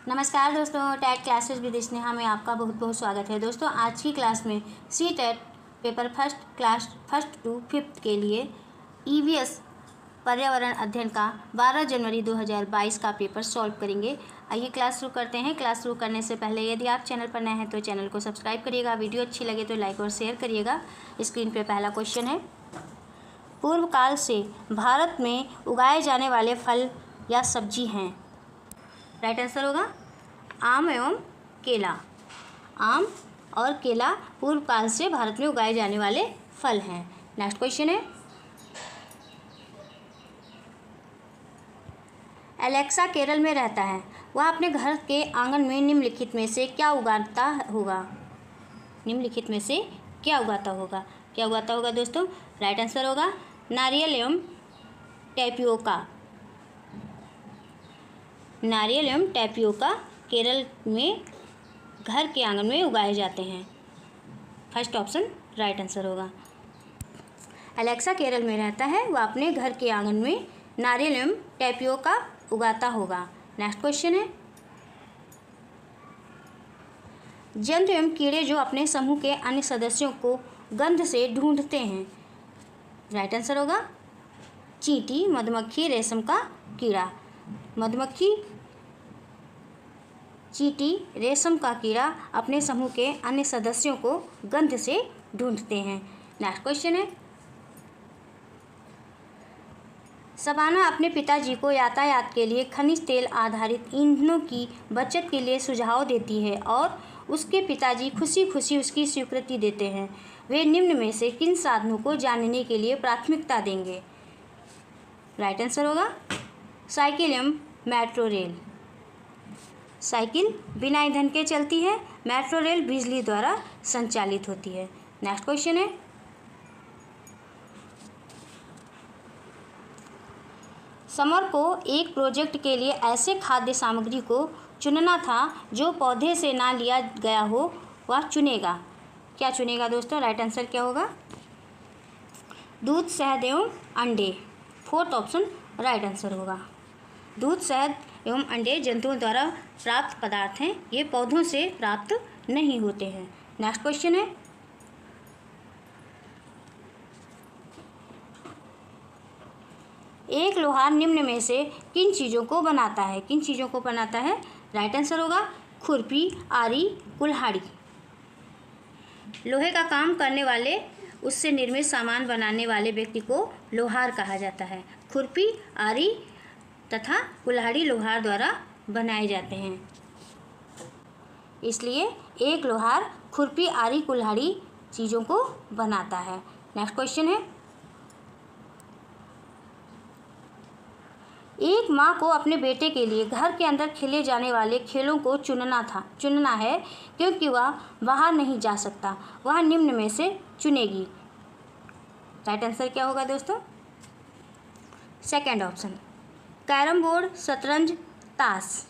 नमस्कार दोस्तों, TET classes with Sneha में आपका बहुत बहुत स्वागत है। दोस्तों आज की क्लास में CTET paper first to fifth के लिए ईवीएस पर्यावरण अध्ययन का 12 जनवरी 2022 का पेपर सॉल्व करेंगे। आइए क्लास शुरू करते हैं। क्लास शुरू करने से पहले यदि आप चैनल पर नए हैं तो चैनल को सब्सक्राइब करिएगा, वीडियो अच्छी लगे तो लाइक और शेयर करिएगा। स्क्रीन पर पहला क्वेश्चन है, पूर्व काल से भारत में उगाए जाने वाले फल या सब्जी हैं। राइट आंसर होगा आम एवं केला। आम और केला पूर्व काल से भारत में उगाए जाने वाले फल हैं। नेक्स्ट क्वेश्चन है, एलेक्सा केरल में रहता है, वह अपने घर के आंगन में निम्नलिखित में से क्या उगाता होगा। निम्नलिखित में से क्या उगाता होगा, क्या उगाता होगा दोस्तों। राइट आंसर होगा नारियल एवं टैपियोका। नारियल एवं टैपियोका केरल में घर के आंगन में उगाए जाते हैं। फर्स्ट ऑप्शन राइट आंसर होगा। एलेक्सा केरल में रहता है, वह अपने घर के आंगन में नारियल एवं टैपियोका उगाता होगा। नेक्स्ट क्वेश्चन है, जंतु एवं कीड़े जो अपने समूह के अन्य सदस्यों को गंध से ढूंढते हैं। राइट आंसर होगा चींटी, मधुमक्खी, रेशम का कीड़ा। मधुमक्खी, चींटी, रेशम का कीड़ा अपने समूह के अन्य सदस्यों को गंध से ढूंढते हैं। नेक्स्ट क्वेश्चन है, शबाना अपने पिताजी को यातायात के लिए खनिज तेल आधारित ईंधनों की बचत के लिए सुझाव देती है और उसके पिताजी खुशी खुशी उसकी स्वीकृति देते हैं। वे निम्न में से किन साधनों को जानने के लिए प्राथमिकता देंगे। राइट आंसर होगा साइकिल एवं मेट्रो रेल। साइकिल बिना ईंधन के चलती है, मेट्रो रेल बिजली द्वारा संचालित होती है। नेक्स्ट क्वेश्चन है, समर को एक प्रोजेक्ट के लिए ऐसे खाद्य सामग्री को चुनना था जो पौधे से ना लिया गया हो, वह चुनेगा। क्या चुनेगा दोस्तों। राइट आंसर क्या होगा दूध, शहद एवं अंडे। फोर्थ ऑप्शन राइट आंसर होगा। दूध, शहद एवं अंडे जंतुओं द्वारा प्राप्त पदार्थ हैं, ये पौधों से प्राप्त नहीं होते हैं। नेक्स्ट क्वेश्चन है, एक लोहार निम्न में से किन चीज़ों को बनाता है। किन चीज़ों को बनाता है। राइट आंसर होगा खुरपी, आरी, कुल्हाड़ी। लोहे का काम करने वाले, उससे निर्मित सामान बनाने वाले व्यक्ति को लोहार कहा जाता है। खुरपी, आरी तथा कुल्हाड़ी लोहार द्वारा बनाए जाते हैं, इसलिए एक लोहार खुरपी, आरी, कुल्हाड़ी चीज़ों को बनाता है। नेक्स्ट क्वेश्चन है, एक माँ को अपने बेटे के लिए घर के अंदर खेले जाने वाले खेलों को चुनना है क्योंकि वह बाहर नहीं जा सकता, वह निम्न में से चुनेगी। राइट आंसर क्या होगा दोस्तों। सेकंड ऑप्शन कैरम बोर्ड, शतरंज, ताश।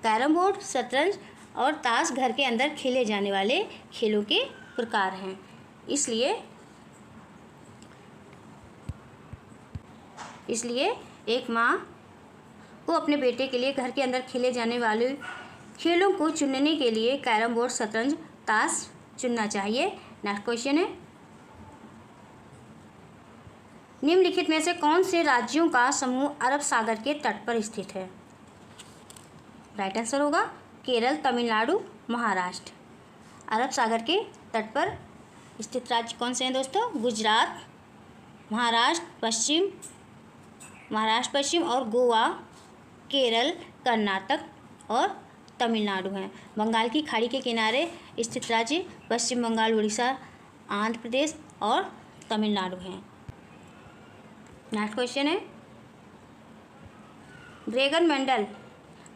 कैरम बोर्ड, शतरंज और ताश घर के अंदर खेले जाने वाले खेलों के प्रकार हैं, इसलिए एक माँ को अपने बेटे के लिए घर के अंदर खेले जाने वाले खेलों को चुनने के लिए कैरम बोर्ड, शतरंज, ताश चुनना चाहिए। नेक्स्ट क्वेश्चन है, निम्नलिखित में से कौन से राज्यों का समूह अरब सागर के तट पर स्थित है। राइट आंसर होगा केरल, तमिलनाडु, महाराष्ट्र। अरब सागर के तट पर स्थित राज्य कौन से हैं दोस्तों। गुजरात, महाराष्ट्र पश्चिम और गोवा, केरल, कर्नाटक और तमिलनाडु हैं। बंगाल की खाड़ी के किनारे स्थित राज्य पश्चिम बंगाल, उड़ीसा, आंध्र प्रदेश और तमिलनाडु हैं। नेक्स्ट क्वेश्चन है, ग्रेगर मेंडल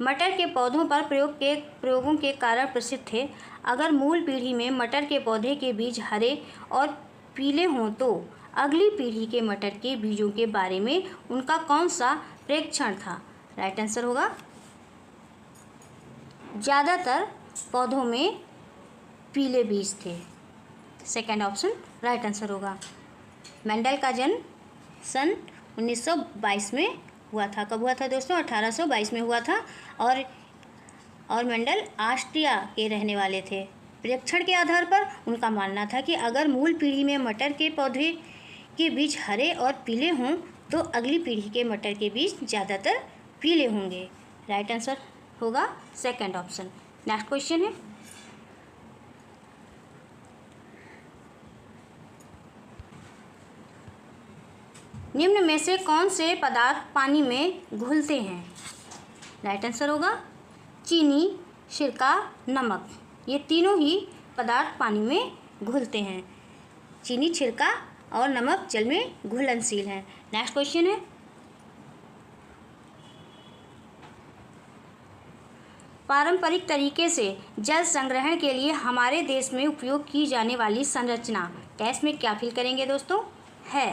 मटर के पौधों पर प्रयोगों के कारण प्रसिद्ध थे। अगर मूल पीढ़ी में मटर के पौधे के बीज हरे और पीले हों तो अगली पीढ़ी के मटर के बीजों के बारे में उनका कौन सा प्रेक्षण था। राइट आंसर होगा ज़्यादातर पौधों में पीले बीज थे। सेकंड ऑप्शन राइट आंसर होगा। मेंडल का जन्म सन 1922 में हुआ था। कब हुआ था दोस्तों। 1822 में हुआ था और और मेंडल ऑस्ट्रिया के रहने वाले थे। परीक्षण के आधार पर उनका मानना था कि अगर मूल पीढ़ी में मटर के पौधे के बीज हरे और पीले हों तो अगली पीढ़ी के मटर के बीज ज़्यादातर पीले होंगे। राइट आंसर होगा सेकंड ऑप्शन। नेक्स्ट क्वेश्चन है, निम्न में से कौन से पदार्थ पानी में घुलते हैं? राइट आंसर होगा चीनी, सिरका, नमक। ये तीनों ही पदार्थ पानी में घुलते हैं। चीनी, सिरका और नमक जल में घुलनशील हैं। नेक्स्ट क्वेश्चन है, पारंपरिक तरीके से जल संग्रहण के लिए हमारे देश में उपयोग की जाने वाली संरचना टेस्ट में क्या फिल करेंगे दोस्तों? है।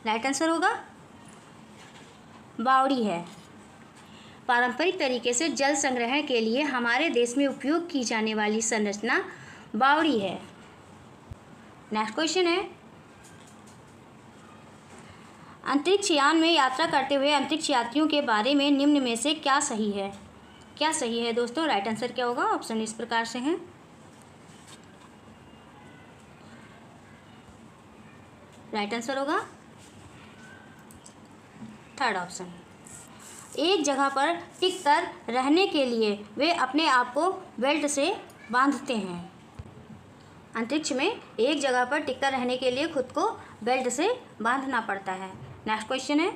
राइट आंसर होगा बावड़ी है। पारंपरिक तरीके से जल संग्रहण के लिए हमारे देश में उपयोग की जाने वाली संरचना बावड़ी है। नेक्स्ट क्वेश्चन है, अंतरिक्ष यान में यात्रा करते हुए अंतरिक्ष यात्रियों के बारे में निम्न में से क्या सही है? क्या सही है दोस्तों? राइट आंसर क्या होगा? ऑप्शन इस प्रकार से हैं। राइट आंसर होगा थर्ड ऑप्शन। एक जगह पर टिक कर रहने के लिए वे अपने आप को बेल्ट से बांधते हैं। अंतरिक्ष में एक जगह पर टिक कर रहने के लिए खुद को बेल्ट से बांधना पड़ता है। नेक्स्ट क्वेश्चन है,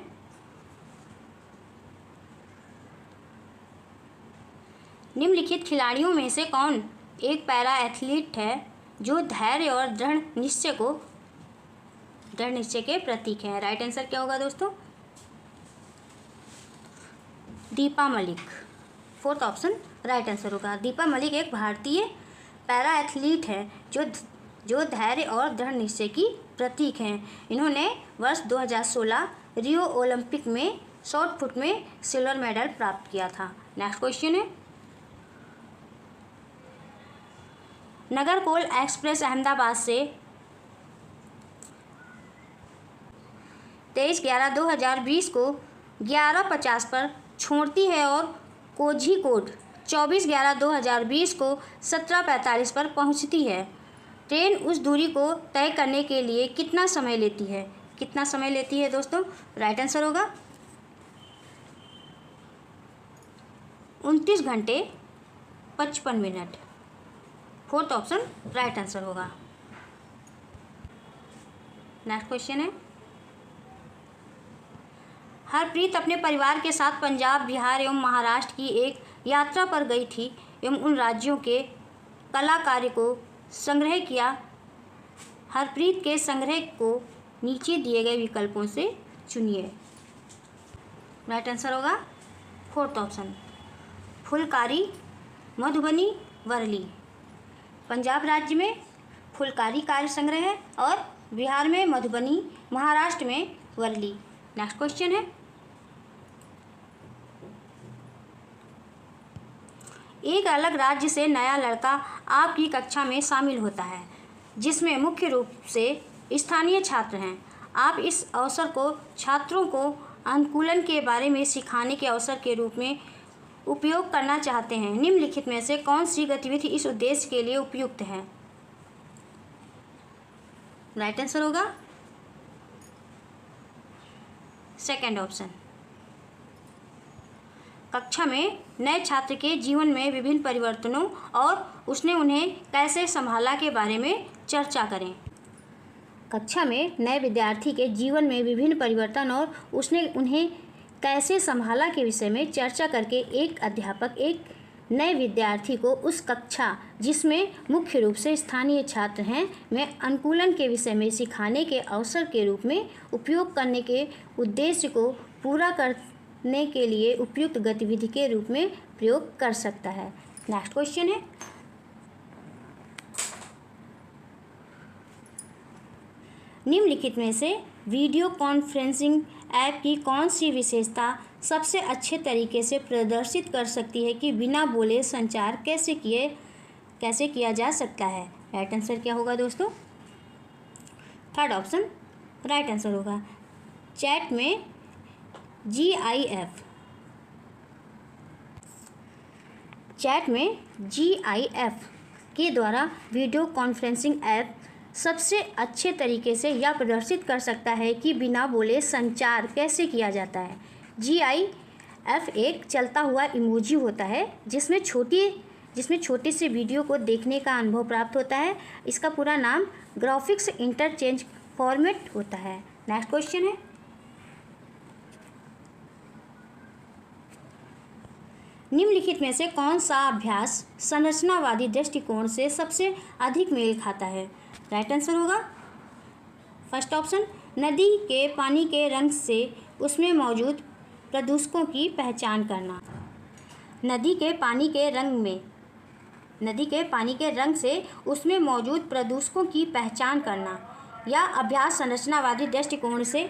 निम्नलिखित खिलाड़ियों में से कौन एक पैरा एथलीट है जो धैर्य और दृढ़ निश्चय के प्रतीक हैं? राइट आंसर क्या होगा दोस्तों? Deepa Malik. Fourth option right answer होगा। दीपा मलिक एक भारतीय पैरा एथलीट है जो धैर्य और दृढ़ निश्चय की प्रतीक हैं। इन्होंने वर्ष 2016 रियो ओलंपिक में शॉर्ट पुट में सिल्वर मेडल प्राप्त किया था। नेक्स्ट क्वेश्चन है, नगरकोल एक्सप्रेस अहमदाबाद से 23/11/2020 को 11:50 पर छोड़ती है और कोझीकोड 24/11/2020 को 17:45 पर पहुंचती है। ट्रेन उस दूरी को तय करने के लिए कितना समय लेती है? कितना समय लेती है दोस्तों? राइट आंसर होगा 29 घंटे 55 minute. Fourth option right answer होगा। नेक्स्ट क्वेश्चन है, हरप्रीत अपने परिवार के साथ पंजाब, बिहार एवं महाराष्ट्र की एक यात्रा पर गई थी एवं उन राज्यों के कला कार्य को संग्रह किया। हरप्रीत के संग्रह को नीचे दिए गए विकल्पों से चुनिए। राइट आंसर होगा फोर्थ ऑप्शन, फुलकारी, मधुबनी, वर्ली। पंजाब राज्य में फुलकारी कार्य संग्रह है और बिहार में मधुबनी, महाराष्ट्र में वर्ली। नेक्स्ट क्वेश्चन है, एक अलग राज्य से नया लड़का आपकी कक्षा में शामिल होता है जिसमें मुख्य रूप से स्थानीय छात्र हैं। आप इस अवसर को छात्रों को अनुकूलन के बारे में सिखाने के अवसर के रूप में उपयोग करना चाहते हैं। निम्नलिखित में से कौन सी गतिविधि इस उद्देश्य के लिए उपयुक्त है? राइट आंसर होगा सेकंड ऑप्शन। कक्षा में नए छात्र के जीवन में विभिन्न परिवर्तनों और उसने उन्हें कैसे संभाला के बारे में चर्चा करें। कक्षा में नए विद्यार्थी के जीवन में विभिन्न परिवर्तन और उसने उन्हें कैसे संभाला के विषय में चर्चा करके एक अध्यापक एक नए विद्यार्थी को उस कक्षा जिसमें मुख्य रूप से स्थानीय छात्र हैं में अनुकूलन के विषय में सिखाने के अवसर के रूप में उपयोग करने के उद्देश्य को पूरा करने के लिए उपयुक्त गतिविधि के रूप में प्रयोग कर सकता है। नेक्स्ट क्वेश्चन है, निम्नलिखित में से वीडियो कॉन्फ्रेंसिंग ऐप की कौन सी विशेषता सबसे अच्छे तरीके से प्रदर्शित कर सकती है कि बिना बोले संचार कैसे किया जा सकता है? राइट आंसर क्या होगा दोस्तों? थर्ड ऑप्शन राइट आंसर होगा चैट में GIF। चैट में GIF के द्वारा वीडियो कॉन्फ्रेंसिंग ऐप सबसे अच्छे तरीके से यह प्रदर्शित कर सकता है कि बिना बोले संचार कैसे किया जाता है। GIF एक चलता हुआ इमोजी होता है जिसमें छोटे से वीडियो को देखने का अनुभव प्राप्त होता है। इसका पूरा नाम ग्राफिक्स इंटरचेंज फॉर्मेट होता है। नेक्स्ट क्वेश्चन है, निम्नलिखित में से कौन सा अभ्यास संरचनावादी दृष्टिकोण से सबसे अधिक मेल खाता है? राइट आंसर होगा फर्स्ट ऑप्शन, नदी के पानी के रंग से उसमें मौजूद प्रदूषकों की पहचान करना। नदी के पानी के रंग से उसमें मौजूद प्रदूषकों की पहचान करना यह अभ्यास संरचनावादी दृष्टिकोण से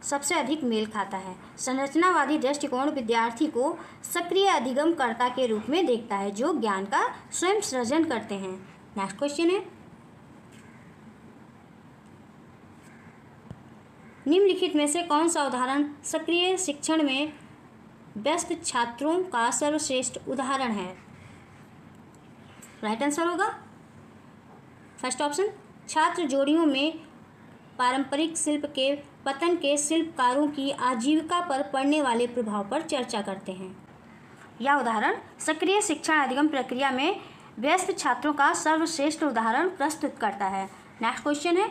सबसे अधिक मेल खाता है। संरचनावादी दृष्टिकोण विद्यार्थी को सक्रिय अधिगमकर्ता के रूप में देखता है जो ज्ञान का स्वयं सृजन करते हैं। नेक्स्ट क्वेश्चन है, निम्नलिखित में से कौन सा उदाहरण सक्रिय शिक्षण में व्यस्त छात्रों का सर्वश्रेष्ठ उदाहरण है? राइट आंसर होगा फर्स्ट ऑप्शन, छात्र जोड़ियों में पारंपरिक शिल्प के पतन के शिल्पकारों की आजीविका पर पड़ने वाले प्रभाव पर चर्चा करते हैं। यह उदाहरण सक्रिय शिक्षण अधिगम प्रक्रिया में व्यस्त छात्रों का सर्वश्रेष्ठ उदाहरण प्रस्तुत करता है। नेक्स्ट क्वेश्चन है,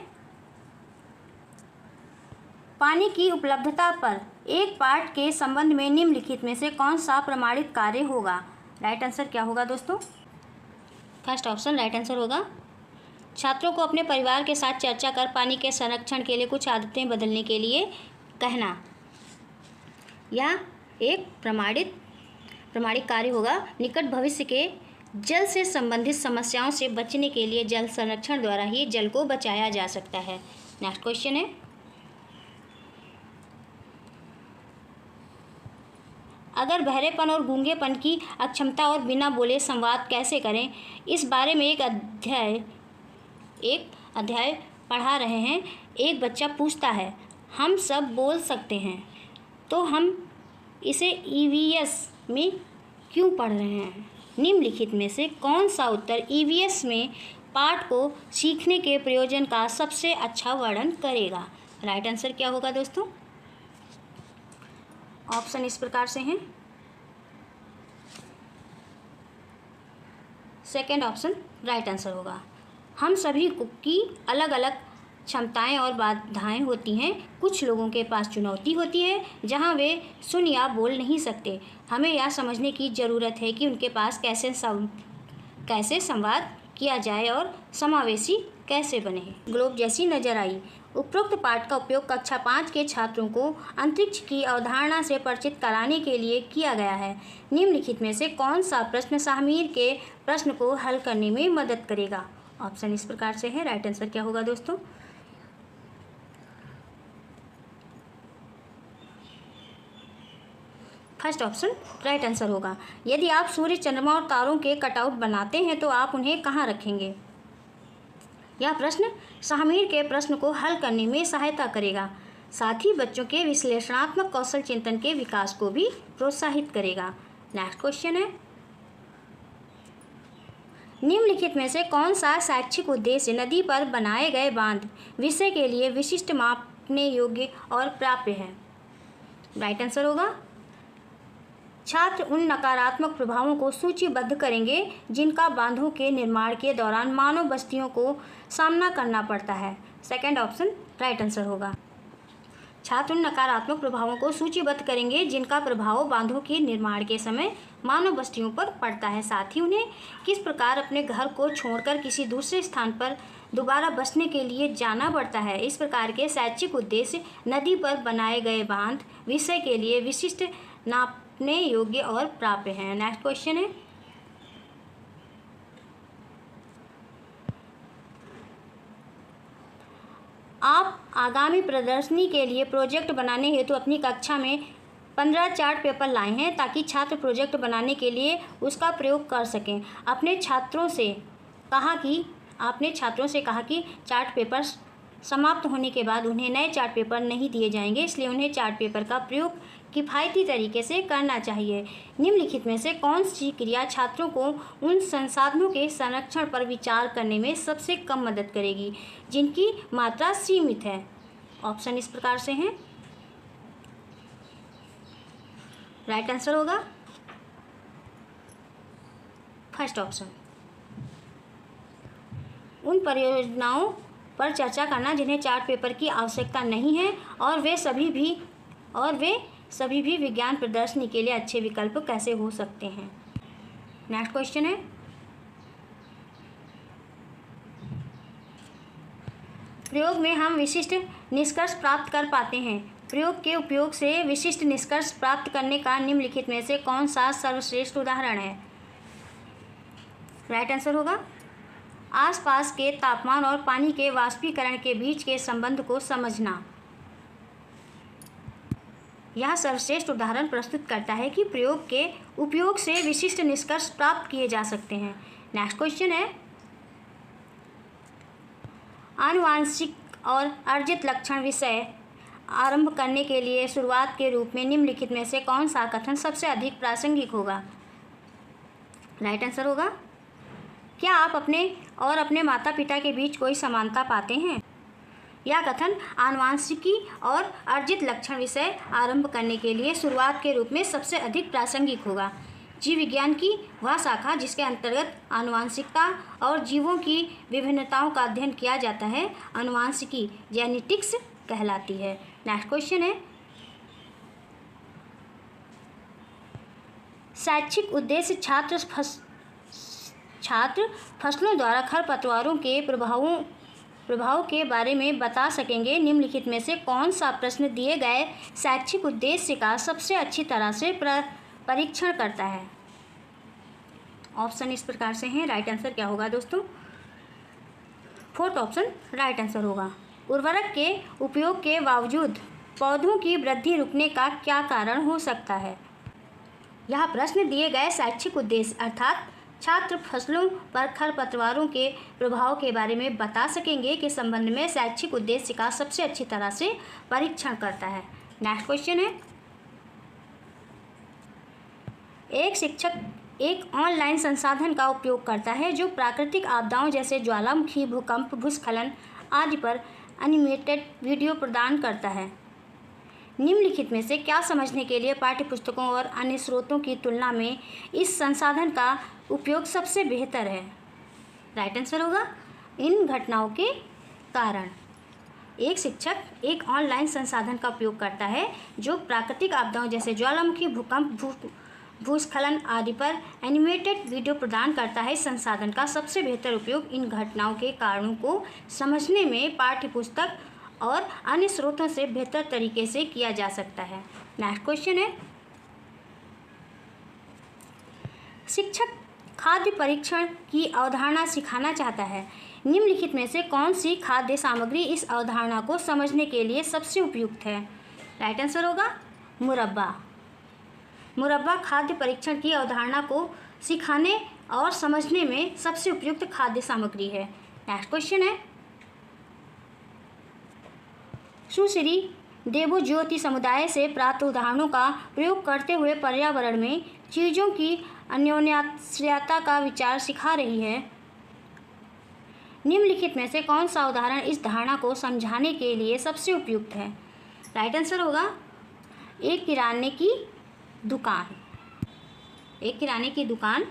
पानी की उपलब्धता पर एक पाठ के संबंध में निम्नलिखित में से कौन सा प्रमाणित कार्य होगा? राइट आंसर क्या होगा दोस्तों? फर्स्ट ऑप्शन राइट आंसर होगा, छात्रों को अपने परिवार के साथ चर्चा कर पानी के संरक्षण के लिए कुछ आदतें बदलने के लिए कहना। यह एक प्रमाणित कार्य होगा। निकट भविष्य के जल से संबंधित समस्याओं से बचने के लिए जल संरक्षण द्वारा ही जल को बचाया जा सकता है। नेक्स्ट क्वेश्चन है, अगर बहरेपन और गूंगेपन की अक्षमता और बिना बोले संवाद कैसे करें, इस बारे में एक अध्याय पढ़ा रहे हैं। एक बच्चा पूछता है, हम सब बोल सकते हैं तो हम इसे EVS में क्यों पढ़ रहे हैं? निम्नलिखित में से कौन सा उत्तर EVS में पाठ को सीखने के प्रयोजन का सबसे अच्छा वर्णन करेगा? राइट आंसर क्या होगा दोस्तों? ऑप्शन इस प्रकार से हैं, सेकेंड ऑप्शन राइट आंसर होगा। हम सभी की अलग अलग क्षमताएं और बाधाएं होती हैं। कुछ लोगों के पास चुनौती होती है जहां वे सुन या बोल नहीं सकते। हमें यह समझने की ज़रूरत है कि उनके पास कैसे संवाद किया जाए और समावेशी कैसे बने। ग्लोब जैसी नजर आई। उपरोक्त पाठ का उपयोग कक्षा 5 के छात्रों को अंतरिक्ष की अवधारणा से परिचित कराने के लिए किया गया है। निम्नलिखित में से कौन सा प्रश्न शाहमीर के प्रश्न को हल करने में मदद करेगा? ऑप्शन इस प्रकार से है। राइट आंसर क्या होगा दोस्तों? फर्स्ट ऑप्शन राइट आंसर होगा। यदि आप सूर्य, चंद्रमा और तारों के कटआउट बनाते हैं तो आप उन्हें कहाँ रखेंगे? यह प्रश्न शाहमीर के प्रश्न को हल करने में सहायता करेगा, साथ ही बच्चों के विश्लेषणात्मक कौशल चिंतन के विकास को भी प्रोत्साहित करेगा। नेक्स्ट क्वेश्चन है, निम्नलिखित में से कौन सा शैक्षिक उद्देश्य नदी पर बनाए गए बांध विषय के लिए विशिष्ट, मापने योग्य और प्राप्य है? राइट आंसर होगा, छात्र उन नकारात्मक प्रभावों को सूचीबद्ध करेंगे जिनका बांधों के निर्माण के दौरान मानव बस्तियों को सामना करना पड़ता है। सेकंड ऑप्शन राइट आंसर होगा, छात्र उन नकारात्मक प्रभावों को सूचीबद्ध करेंगे जिनका प्रभाव बांधों के निर्माण के समय मानव बस्तियों पर पड़ता है, साथ ही उन्हें किस प्रकार अपने घर को छोड़कर किसी दूसरे स्थान पर दोबारा बसने के लिए जाना पड़ता है। इस प्रकार के शैक्षिक उद्देश्य नदी पर बनाए गए बांध विषय के लिए विशिष्ट, नापने योग्य और प्राप्य हैं। नेक्स्ट क्वेश्चन है, आप आगामी प्रदर्शनी के लिए प्रोजेक्ट बनाने हेतु अपनी कक्षा में 15 चार्ट पेपर लाए हैं ताकि छात्र प्रोजेक्ट बनाने के लिए उसका प्रयोग कर सकें। आपने छात्रों से कहा कि चार्ट पेपर समाप्त होने के बाद उन्हें नए चार्ट पेपर नहीं दिए जाएंगे, इसलिए उन्हें चार्ट पेपर का प्रयोग किफ़ायती तरीके से करना चाहिए। निम्नलिखित में से कौन सी क्रिया छात्रों को उन संसाधनों के संरक्षण पर विचार करने में सबसे कम मदद करेगी जिनकी मात्रा सीमित है? ऑप्शन इस प्रकार से हैं। राइट आंसर होगा फर्स्ट ऑप्शन। उन परियोजनाओं पर चर्चा करना जिन्हें चार्ट पेपर की आवश्यकता नहीं है और वे सभी भी विज्ञान प्रदर्शनी के लिए अच्छे विकल्प कैसे हो सकते हैं? नेक्स्ट क्वेश्चन है, प्रयोग में हम विशिष्ट निष्कर्ष प्राप्त कर पाते हैं। प्रयोग के उपयोग से विशिष्ट निष्कर्ष प्राप्त करने का निम्नलिखित में से कौन सा सर्वश्रेष्ठ उदाहरण है? राइट आंसर होगा आसपास के तापमान और पानी के वाष्पीकरण के बीच के संबंध को समझना। यह सर्वश्रेष्ठ उदाहरण प्रस्तुत करता है कि प्रयोग के उपयोग से विशिष्ट निष्कर्ष प्राप्त किए जा सकते हैं। नेक्स्ट क्वेश्चन है, आनुवांशिक और अर्जित लक्षण विषय आरंभ करने के लिए शुरुआत के रूप में निम्नलिखित में से कौन सा कथन सबसे अधिक प्रासंगिक होगा? राइट आंसर होगा, क्या आप अपने माता पिता के बीच कोई समानता पाते हैं? यह कथन आनुवांशिकी और अर्जित लक्षण विषय आरंभ करने के लिए शुरुआत के रूप में सबसे अधिक प्रासंगिक होगा। जीव विज्ञान की वह शाखा जिसके अंतर्गत आनुवांशिकता और जीवों की विभिन्नताओं का अध्ययन किया जाता है, आनुवांशिकी जेनेटिक्स कहलाती है। नेक्स्ट क्वेश्चन है, शैक्षिक उद्देश्य छात्र फसलों द्वारा खरपतवारों के प्रभाव के बारे में बता सकेंगे। निम्नलिखित में से कौन सा प्रश्न दिए गए शैक्षिक उद्देश्य का सबसे अच्छी तरह से परीक्षण करता है? ऑप्शन इस प्रकार से हैं। राइट आंसर क्या होगा दोस्तों? फोर्थ ऑप्शन राइट आंसर होगा। उर्वरक के उपयोग के बावजूद पौधों की वृद्धि रुकने का क्या कारण हो सकता है? यह प्रश्न दिए गए शैक्षिक उद्देश्य अर्थात छात्र फसलों पर खरपतवारों के प्रभाव के बारे में बता सकेंगे के संबंध में शैक्षिक उद्देश्य का सबसे अच्छी तरह से परीक्षण करता है। नेक्स्ट क्वेश्चन है, एक शिक्षक एक ऑनलाइन संसाधन का उपयोग करता है जो प्राकृतिक आपदाओं जैसे ज्वालामुखी, भूकंप, भूस्खलन आदि पर एनिमेटेड वीडियो प्रदान करता है। निम्नलिखित में से क्या समझने के लिए पाठ्यपुस्तकों और अन्य स्रोतों की तुलना में इस संसाधन का उपयोग सबसे बेहतर है? राइट आंसर होगा इन घटनाओं के कारण। एक शिक्षक एक ऑनलाइन संसाधन का उपयोग करता है जो प्राकृतिक आपदाओं जैसे ज्वालामुखी, भूकंप, भूस्खलन आदि पर एनिमेटेड वीडियो प्रदान करता है। इस संसाधन का सबसे बेहतर उपयोग इन घटनाओं के कारणों को समझने में पाठ्यपुस्तक और अन्य स्रोतों से बेहतर तरीके से किया जा सकता है। नेक्स्ट क्वेश्चन है, शिक्षक खाद्य परीक्षण की अवधारणा सिखाना चाहता है। निम्नलिखित में से कौन सी खाद्य सामग्री इस अवधारणा को समझने के लिए सबसे उपयुक्त है? राइट आंसर होगा मुरब्बा। मुरब्बा खाद्य परीक्षण की अवधारणा को सिखाने और समझने में सबसे उपयुक्त खाद्य सामग्री है। नेक्स्ट क्वेश्चन है, सुश्री देवज्योति समुदाय से प्राप्त उदाहरणों का प्रयोग करते हुए पर्यावरण में चीज़ों की अन्योन्याश्रयता का विचार सिखा रही है। निम्नलिखित में से कौन सा उदाहरण इस धारणा को समझाने के लिए सबसे उपयुक्त है? राइट आंसर होगा एक किराने की दुकान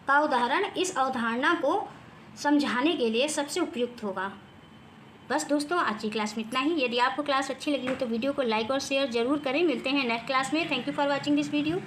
का उदाहरण इस अवधारणा को समझाने के लिए सबसे उपयुक्त होगा। बस दोस्तों, आज की क्लास में इतना ही। यदि आपको क्लास अच्छी लगी हो तो वीडियो को लाइक और शेयर जरूर करें। मिलते हैं नेक्स्ट क्लास में। Thank you for watching this video.